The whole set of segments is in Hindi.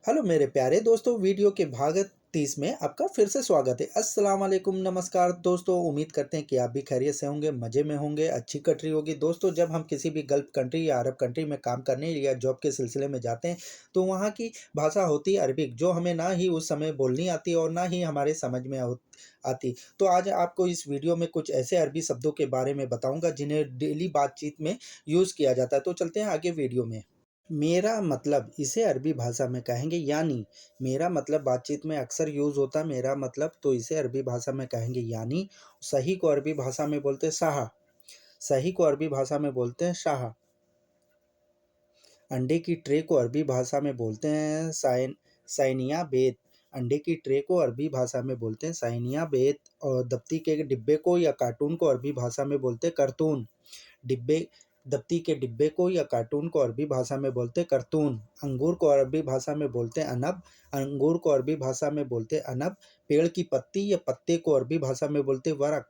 हेलो मेरे प्यारे दोस्तों, वीडियो के भाग 30 में आपका फिर से स्वागत है। अस्सलाम वालेकुम, नमस्कार दोस्तों। उम्मीद करते हैं कि आप भी खैरियत से होंगे, मज़े में होंगे, अच्छी कट रही होगी। दोस्तों, जब हम किसी भी गल्फ़ कंट्री या अरब कंट्री में काम करने या जॉब के सिलसिले में जाते हैं, तो वहाँ की भाषा होती है अरबिक, जो हमें ना ही उस समय बोलनी आती और ना ही हमारे समझ में आती। तो आज आपको इस वीडियो में कुछ ऐसे अरबी शब्दों के बारे में बताऊँगा, जिन्हें डेली बातचीत में यूज़ किया जाता है। तो चलते हैं आगे वीडियो में। मेरा मतलब इसे अरबी भाषा में कहेंगे यानी। मेरा मतलब बातचीत में अक्सर यूज़ होता है मेरा मतलब, तो इसे अरबी भाषा में कहेंगे यानी। सही को अरबी भाषा में बोलते हैं साहा। सही को अरबी भाषा में बोलते हैं शाह। अंडे की ट्रे को अरबी भाषा में बोलते हैं साइनिया बेत। अंडे की ट्रे को अरबी भाषा में बोलते हैं साइनिया बेत। और दफ्ती के डिब्बे को या कार्टून को अरबी भाषा में बोलते हैं करतून। डिब्बे दफ्ती के डिब्बे को या कार्टून को अरबी भाषा में बोलते हैं करतून। अंगूर को अरबी भाषा में बोलते हैं अनब। अंगूर को अरबी भाषा में बोलते हैं अनब। पेड़ की पत्ती या पत्ते को अरबी भाषा में बोलते हैं वरक।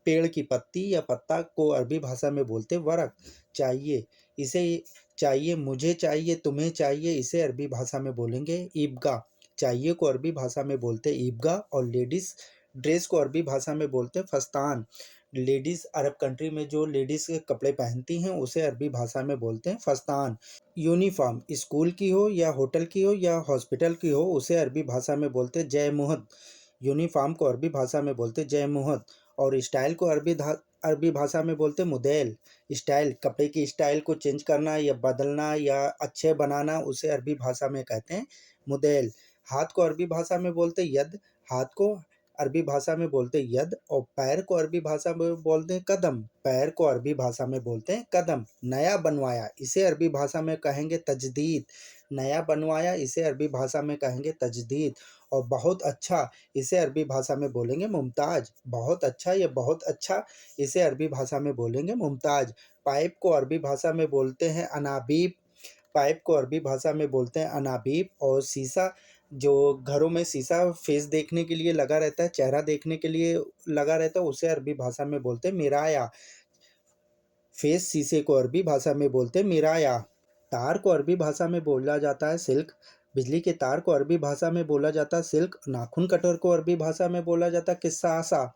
पेड़ की पत्ती या पत्ता को अरबी भाषा में बोलते हैं वरक। चाहिए, इसे चाहिए, मुझे चाहिए, तुम्हें चाहिए, इसे अरबी भाषा में बोलेंगे ईबगा। चाहिए को अरबी भाषा में बोलते हैं ईबगा। और लेडीज़ ड्रेस को अरबी भाषा में बोलते हैं फस्तान। लेडीज़ अरब कंट्री में जो लेडीज़ के कपड़े पहनती हैं उसे अरबी भाषा में बोलते हैं फस्तान। यूनिफॉर्म स्कूल की हो या होटल की हो या हॉस्पिटल की हो, उसे अरबी भाषा में बोलते हैं जय मुहद। यूनिफॉर्म को अरबी भाषा में बोलते हैं जय मुहद। और स्टाइल को अरबी भाषा में बोलते हैं मुदेल। स्टाइल कपड़े की स्टाइल को चेंज करना या बदलना या अच्छे बनाना, उसे अरबी भाषा में कहते हैं मुदेल। हाथ को अरबी भाषा में बोलते हैं यद। हाथ को अरबी भाषा में बोलते हैं यद। और पैर को अरबी भाषा में बोलते हैं कदम। पैर को अरबी भाषा में बोलते हैं कदम। नया बनवाया, इसे अरबी भाषा में कहेंगे तजदीद। नया बनवाया, इसे अरबी भाषा में कहेंगे तजदीद। और बहुत अच्छा, इसे अरबी भाषा में बोलेंगे मुमताज़। बहुत अच्छा या बहुत अच्छा, इसे अरबी भाषा में बोलेंगे मुमताज़। पाइप को अरबी भाषा में बोलते हैं अनाबीब। पाइप को अरबी भाषा में बोलते हैं अनाबीब। और शीशा, जो घरों में शीशा फेस देखने के लिए लगा रहता है, चेहरा देखने के लिए लगा रहता है, उसे अरबी भाषा में बोलते हैं मिराया। फेस शीशे को अरबी भाषा में बोलते हैं मिराया। तार को अरबी भाषा में बोला जाता है सिल्क। बिजली के तार को अरबी भाषा में बोला जाता है सिल्क। नाखून कटर को अरबी भाषा में बोला जाता है किस्सासा।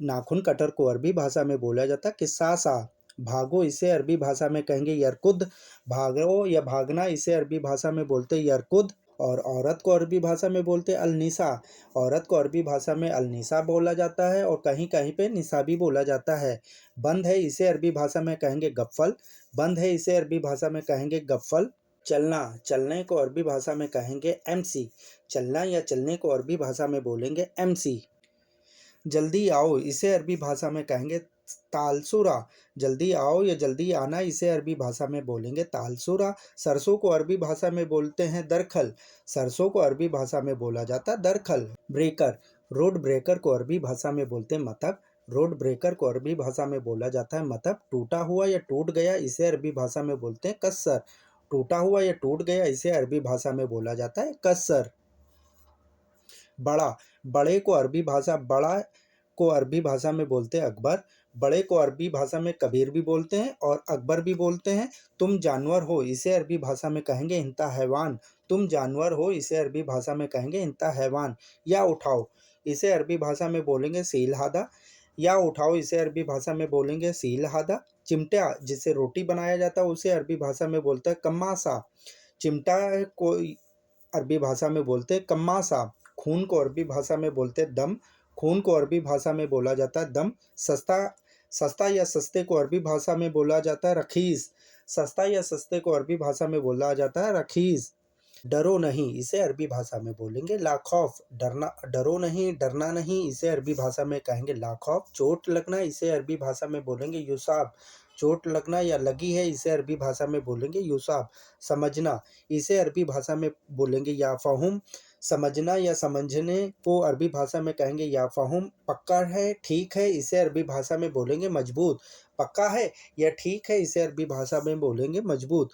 नाखून कटर को अरबी भाषा में बोला जाता है किस्सासा। भागो, इसे अरबी भाषा में कहेंगे यरकुद। भागो या भागना, इसे अरबी भाषा में बोलते हैं यरकुद। और औरत को अरबी भाषा में बोलते हैं अलनिसा। औरत को अरबी भाषा में अलनिसा बोला जाता है और कहीं कहीं पे निसा भी बोला जाता है। बंद है, इसे अरबी भाषा में कहेंगे गफ्फल। बंद है, इसे अरबी भाषा में कहेंगे गफ्फल। चलना, चलने को अरबी भाषा में कहेंगे एमसी। चलना या चलने को अरबी भाषा में बोलेंगे एमसी। जल्दी आओ, इसे अरबी भाषा में कहेंगे तालसुरा। जल्दी आओ या जल्दी आना, इसे अरबी भाषा में बोलेंगे तालसुरा। सरसों को अरबी भाषा में बोलते हैं दरखल। सरसों को अरबी भाषा में बोला जाता है दरखल। ब्रेकर, रोड ब्रेकर को अरबी भाषा में बोलते हैं मतब। रोड ब्रेकर को अरबी भाषा में बोला जाता है मतब। टूटा हुआ या टूट गया, इसे अरबी भाषा में बोलते हैं कस्सर। टूटा हुआ या टूट गया, इसे अरबी भाषा में बोला जाता है कस्सर। बड़ा, बड़ा को अरबी भाषा में बोलते हैं अकबर। बड़े को अरबी भाषा में कबीर भी बोलते हैं और अकबर भी बोलते हैं। तुम जानवर हो, इसे अरबी भाषा में कहेंगे इंता हैवान। तुम जानवर हो, इसे अरबी भाषा में कहेंगे इंता हैवान। या उठाओ, इसे अरबी भाषा में बोलेंगे सील हादा। या उठाओ, इसे अरबी भाषा में बोलेंगे सील हादा। चिमटा, जिससे रोटी बनाया जाता है, उसे अरबी भाषा में बोलते हैं कम्मासा। चिमटा को अरबी भाषा में बोलते हैं कम्मासा। खून को अरबी भाषा में बोलते हैं दम। खून को अरबी भाषा में बोला जाता है दम। सस्ता, सस्ता या सस्ते को अरबी भाषा में बोला जाता है रखीस। सस्ता या सस्ते को अरबी भाषा में बोला जाता है रखीस। डरो नहीं, इसे अरबी भाषा में बोलेंगे लाखौफ। डरना, डरो नहीं, डरना नहीं, इसे अरबी भाषा में कहेंगे लाखौफ। चोट लगना, इसे अरबी भाषा में बोलेंगे युसाब। चोट लगना या लगी है, इसे अरबी भाषा में बोलेंगे युसाब। समझना, इसे अरबी भाषा में बोलेंगे या फ़हुम। समझना या समझने को अरबी भाषा में कहेंगे या फ़हुम। पक्का है, ठीक है, इसे अरबी भाषा में बोलेंगे मजबूत। पक्का है या ठीक है, इसे अरबी भाषा में बोलेंगे मजबूत।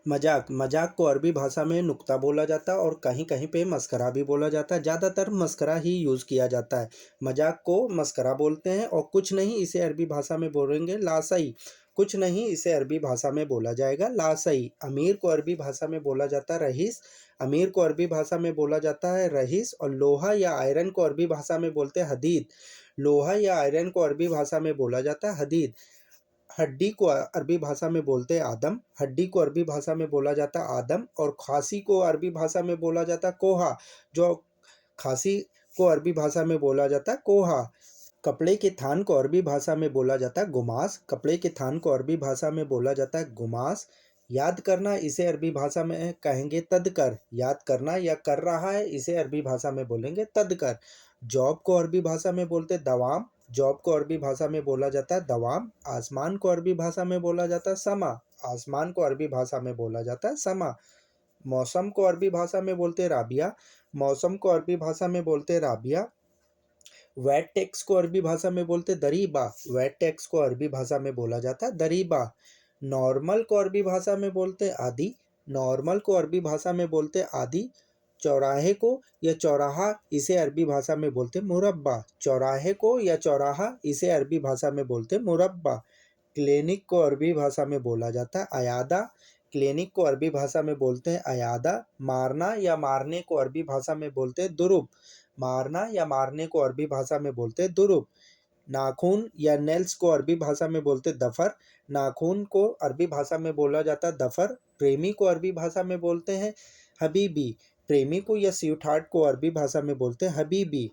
मजाक, मजाक को अरबी भाषा में नुक्ता बोला जाता है और कहीं कहीं पे मस्करा भी बोला जाता है। ज़्यादातर मस्करा ही यूज़ किया जाता है। मजाक को मस्करा बोलते हैं और कुछ नहीं, इसे अरबी भाषा में बोलेंगे लासई। कुछ नहीं, इसे अरबी भाषा में बोला जाएगा ला सही। अमीर को अरबी भाषा में बोला जाता है रईस। अमीर को अरबी भाषा में बोला जाता है रईस। और लोहा या आयरन को अरबी भाषा में बोलते हैं हदीद। लोहा या आयरन को अरबी भाषा में बोला जाता है हदीद। हड्डी को अरबी भाषा में बोलते हैं आदम। हड्डी को अरबी भाषा में बोला जाता है आदम। और खांसी को अरबी भाषा में बोला जाता है कोहा। जो खांसी को अरबी भाषा में बोला जाता है कोहा। कपड़े के थान को अरबी भाषा में बोला जाता है गुमास। कपड़े के थान को अरबी भाषा में बोला जाता है गुमास। याद करना, इसे अरबी भाषा में कहेंगे तदकर। याद करना या कर रहा है, इसे अरबी भाषा में बोलेंगे तदकर। जॉब को अरबी भाषा में बोलते दवाम। जॉब को अरबी भाषा में बोला जाता है दवाम। आसमान को अरबी भाषा में बोला जाता है समा। आसमान को अरबी भाषा में बोला जाता है समा। मौसम को अरबी भाषा में बोलते राबिया। मौसम को अरबी भाषा में बोलते राबिया। वेट टैक्स को अरबी भाषा में बोलते दरीबा। वेट टैक्स को अरबी भाषा में बोला जाता है दरीबा। नॉर्मल को अरबी भाषा में बोलते आदि। नॉर्मल को अरबी भाषा में बोलते आदि। चौराहे को या चौराहा, इसे अरबी भाषा में बोलते मुरब्बा। चौराहे को या चौराहा, इसे अरबी भाषा में बोलते मुरब्बा। क्लिनिक को अरबी भाषा में बोला जाता है अयादा। क्लिनिक को अरबी भाषा में बोलते हैं अयादा। मारना या मारने को अरबी भाषा में बोलते हैं दुरुब। मारना या मारने को अरबी भाषा में बोलते हैं दुरुब। नाखून या नेल्स को अरबी भाषा में बोलते दफर। नाखून को अरबी भाषा में बोला जाता है दफर। प्रेमी को अरबी भाषा में बोलते हैं हबीबी। प्रेमी को या स्वीटहार्ट को अरबी भाषा में बोलते हैं हबीबी।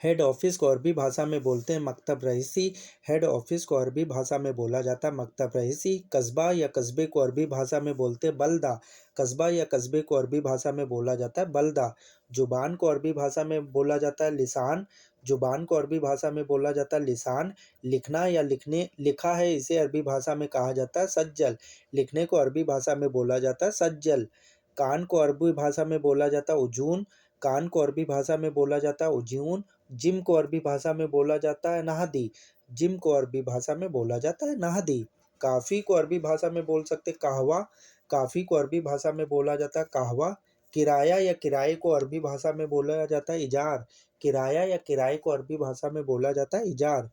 हेड ऑफिस को अरबी भाषा में बोलते हैं मकतब रईसी। हेड ऑफिस को अरबी भाषा में बोला जाता है मकतब रईसी। कस्बा या कस्बे को अरबी भाषा में बोलते हैं बल्दा। कस्बा या कस्बे को अरबी भाषा में बोला जाता है बल्दा। जुबान को अरबी भाषा में बोला जाता है लिसान। जुबान को अरबी भाषा में बोला जाता है लिसान। लिखना या लिखने लिखा है, इसे अरबी भाषा में कहा जाता है सज्जल। लिखने को अरबी भाषा में बोला जाता है सज्जल। कान को अरबी भाषा में बोला जाता है उजून। कान को अरबी भाषा में बोला जाता है उजून। जिम को अरबी भाषा में बोला जाता है नहदी। जिम को अरबी भाषा में बोला जाता है नहदी। काफ़ी को अरबी भाषा में बोल सकते कहवा। काफ़ी को अरबी भाषा में बोला जाता है कहवा। किराया या किराए को अरबी भाषा में बोला जाता है इजार। किराया या किराए को अरबी भाषा में बोला जाता है इजार।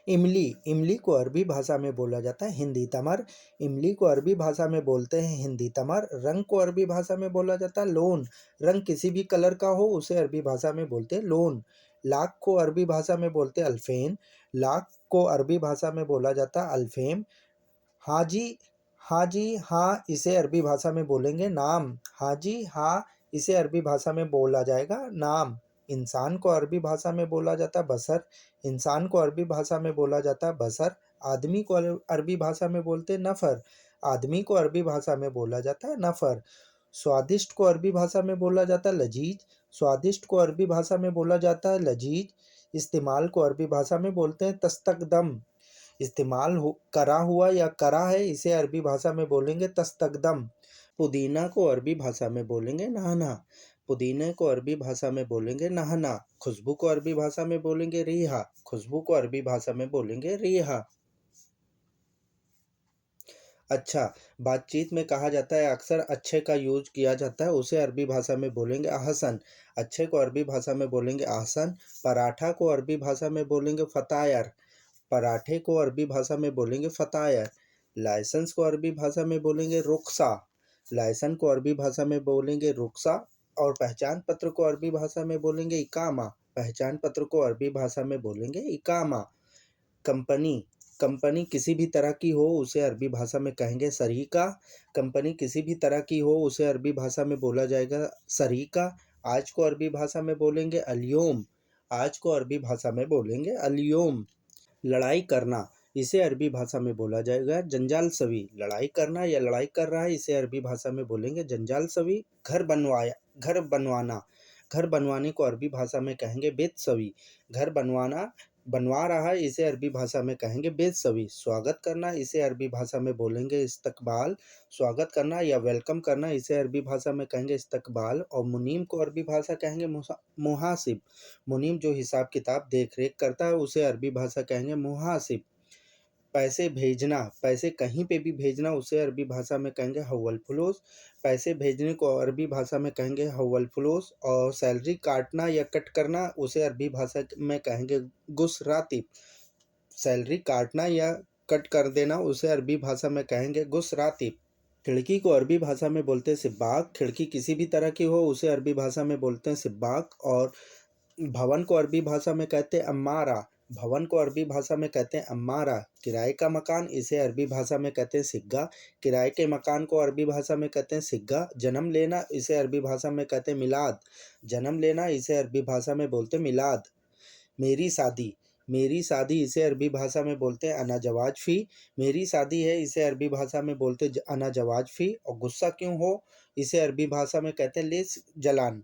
इमली, इमली को अरबी भाषा में बोला जाता है हिंदी तमर। इमली को अरबी भाषा में बोलते हैं हिंदी तमर। रंग को अरबी भाषा में बोला जाता है लोन। रंग किसी भी कलर का हो, उसे अरबी भाषा में बोलते हैं लोन। लाख को अरबी भाषा में बोलते हैं अल्फेन। लाख को अरबी भाषा में बोला जाता है अल्फेम। हाजी, हाजी हाँ, इसे अरबी भाषा में बोलेंगे नाम। हाजी हाँ, इसे अरबी भाषा में बोला जाएगा नाम। इंसान को अरबी भाषा में बोला जाता है बसर। इंसान को अरबी भाषा में बोला जाता है बसर। आदमी को अरबी भाषा में बोलते हैं नफर। आदमी को अरबी भाषा में बोला जाता है नफर। स्वादिष्ट को अरबी भाषा में बोला जाता है लजीज। स्वादिष्ट को अरबी भाषा में बोला जाता है लजीज। इस्तेमाल को अरबी भाषा में बोलते हैं तस्तकदम। इस्तेमाल करा हुआ या करा है, इसे अरबी भाषा में बोलेंगे तस्तकदम। पुदीना को अरबी भाषा में बोलेंगे नहना। पुदीने को अरबी भाषा में बोलेंगे नहना। खुशबू को अरबी भाषा में बोलेंगे रिहा। खुशबू को अरबी भाषा में बोलेंगे रिहा। अच्छा, बातचीत में कहा जाता है अक्सर अच्छे का यूज किया जाता है, उसे अरबी भाषा में बोलेंगे अहसन। अच्छे को अरबी भाषा में बोलेंगे अहसन। पराठा को अरबी भाषा में बोलेंगे फतायर। पराठे को अरबी भाषा में बोलेंगे फतायर। लाइसेंस को अरबी भाषा में बोलेंगे रुखसा। लाइसेंस को अरबी भाषा में बोलेंगे रुखसा। और पहचान पत्र को अरबी भाषा में बोलेंगे इकामा। पहचान पत्र को अरबी भाषा में बोलेंगे इकामा। कंपनी, कंपनी किसी भी तरह की हो, उसे अरबी भाषा में कहेंगे सरीका। कंपनी किसी भी तरह की हो, उसे अरबी भाषा में बोला जाएगा सरीका। आज को अरबी भाषा में बोलेंगे अलयोम। आज को अरबी भाषा में बोलेंगे अलयोम। लड़ाई करना, इसे अरबी भाषा में बोला जाएगा जंजाल सवी। लड़ाई करना या लड़ाई कर रहा है, इसे अरबी भाषा में बोलेंगे जंजाल सवी। घर बनवाया, घर बनवाना। घर बनवाने को अरबी भाषा में कहेंगे बेत सवी। घर बनवाना, बनवा रहा है, इसे अरबी भाषा में कहेंगे बेत सवी। स्वागत करना, इसे अरबी भाषा में बोलेंगे इस्तकबाल। स्वागत करना या वेलकम करना, इसे अरबी भाषा में कहेंगे इस्तकबाल। और मुनीम को अरबी भाषा कहेंगे मुहासिब। मुनीम जो हिसाब किताब देख रेख करता है, उसे अरबी भाषा कहेंगे मुहासिब। पैसे भेजना, पैसे कहीं पे भी भेजना, उसे अरबी भाषा में कहेंगे हवल फुलूस। पैसे भेजने को अरबी भाषा में कहेंगे हवल फुलूस। और सैलरी काटना या कट करना, उसे अरबी भाषा में कहेंगे गुस रातिब। सैलरी काटना या कट कर देना उसे अरबी भाषा में कहेंगे गुसराती। खिड़की को अरबी भाषा में बोलते हैं सिब्बाक। खिड़की किसी भी तरह की हो उसे अरबी भाषा में बोलते हैं सिब्बाक। और भवन को अरबी भाषा में कहते हैं अम्मारा। भवन को अरबी भाषा में कहते हैं अम्मारा। किराए का मकान इसे अरबी भाषा में कहते हैं सिग्गा। किराए के मकान को अरबी भाषा में कहते हैं सिग्गा। जन्म लेना इसे अरबी भाषा में कहते हैं मिलाद। जन्म लेना इसे अरबी भाषा में बोलते हैं मिलाद। मेरी शादी, मेरी शादी इसे अरबी भाषा में बोलते हैं अना जवाज फ़ी। मेरी शादी है इसे अरबी भाषा में बोलते हैं अना जवाज फ़ी। और गुस्सा क्यों हो इसे अरबी भाषा में कहते हैं लेस जलान।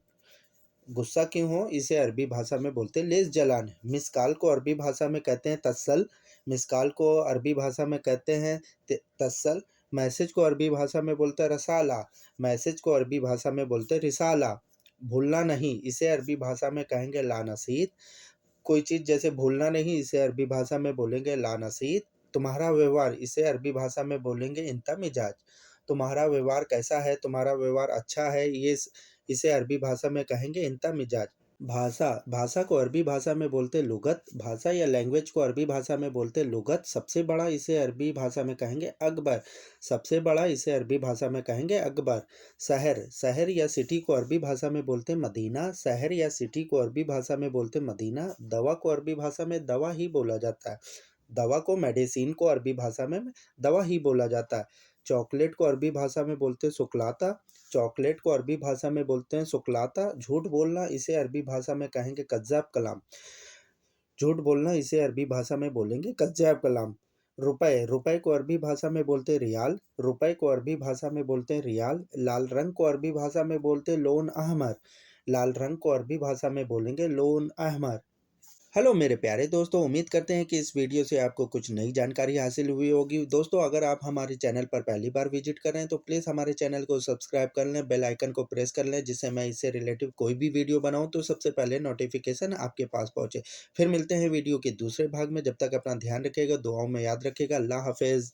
गुस्सा क्यों हो इसे अरबी भाषा में बोलते हैं लेस जलान। मिस कॉल को अरबी भाषा में कहते हैं तस्सल। मिस कॉल को अरबी भाषा में कहते हैं तस्सल। मैसेज को अरबी भाषा में बोलते हैं रसाला। मैसेज को अरबी भाषा में बोलते हैं रिसाला। भूलना नहीं इसे अरबी भाषा में कहेंगे लानसीत। कोई चीज़ जैसे भूलना नहीं इसे अरबी भाषा में बोलेंगे लानसीत। तुम्हारा व्यवहार इसे अरबी भाषा में बोलेंगे इंता मिजाज। तुम्हारा व्यवहार कैसा है, तुम्हारा व्यवहार अच्छा है, इसे अरबी भाषा में कहेंगे इंता मिजाज। भाषा, भाषा को अरबी भाषा में बोलते लुगत। भाषा या लैंग्वेज को अरबी भाषा में बोलते लुगत। सबसे बड़ा इसे अरबी भाषा में कहेंगे अकबर। सबसे बड़ा इसे अरबी भाषा में कहेंगे अकबर। शहर, शहर या सिटी को अरबी भाषा में बोलते मदीना। शहर या सिटी को अरबी भाषा में बोलते मदीना। दवा को अरबी भाषा में दवा ही बोला जाता है। दवा को मेडिसिन को अरबी भाषा में दवा ही बोला जाता है। चॉकलेट को अरबी भाषा में बोलते हैं सुकलाता। चॉकलेट को अरबी भाषा में बोलते हैं सुकलाता। झूठ बोलना इसे अरबी भाषा में कहेंगे कज्जाब कलाम। झूठ बोलना इसे अरबी भाषा में बोलेंगे कज्जाब कलाम। रुपए, रुपए को अरबी भाषा में बोलते हैं रियाल। रुपए को अरबी भाषा में बोलते हैं रियाल। लाल रंग को अरबी भाषा में बोलते हैं लोन अहमर। लाल रंग को अरबी भाषा में बोलेंगे लोन अहमर। हेलो मेरे प्यारे दोस्तों, उम्मीद करते हैं कि इस वीडियो से आपको कुछ नई जानकारी हासिल हुई होगी। दोस्तों, अगर आप हमारे चैनल पर पहली बार विजिट कर रहे हैं तो प्लीज़ हमारे चैनल को सब्सक्राइब कर लें, बेल आइकन को प्रेस कर लें, जिससे मैं इससे रिलेटिव कोई भी वीडियो बनाऊं तो सबसे पहले नोटिफिकेशन आपके पास पहुंचे। फिर मिलते हैं वीडियो के दूसरे भाग में। जब तक अपना ध्यान रखिएगा, दुआओं में याद रखिएगा। अल्लाह हाफिज़।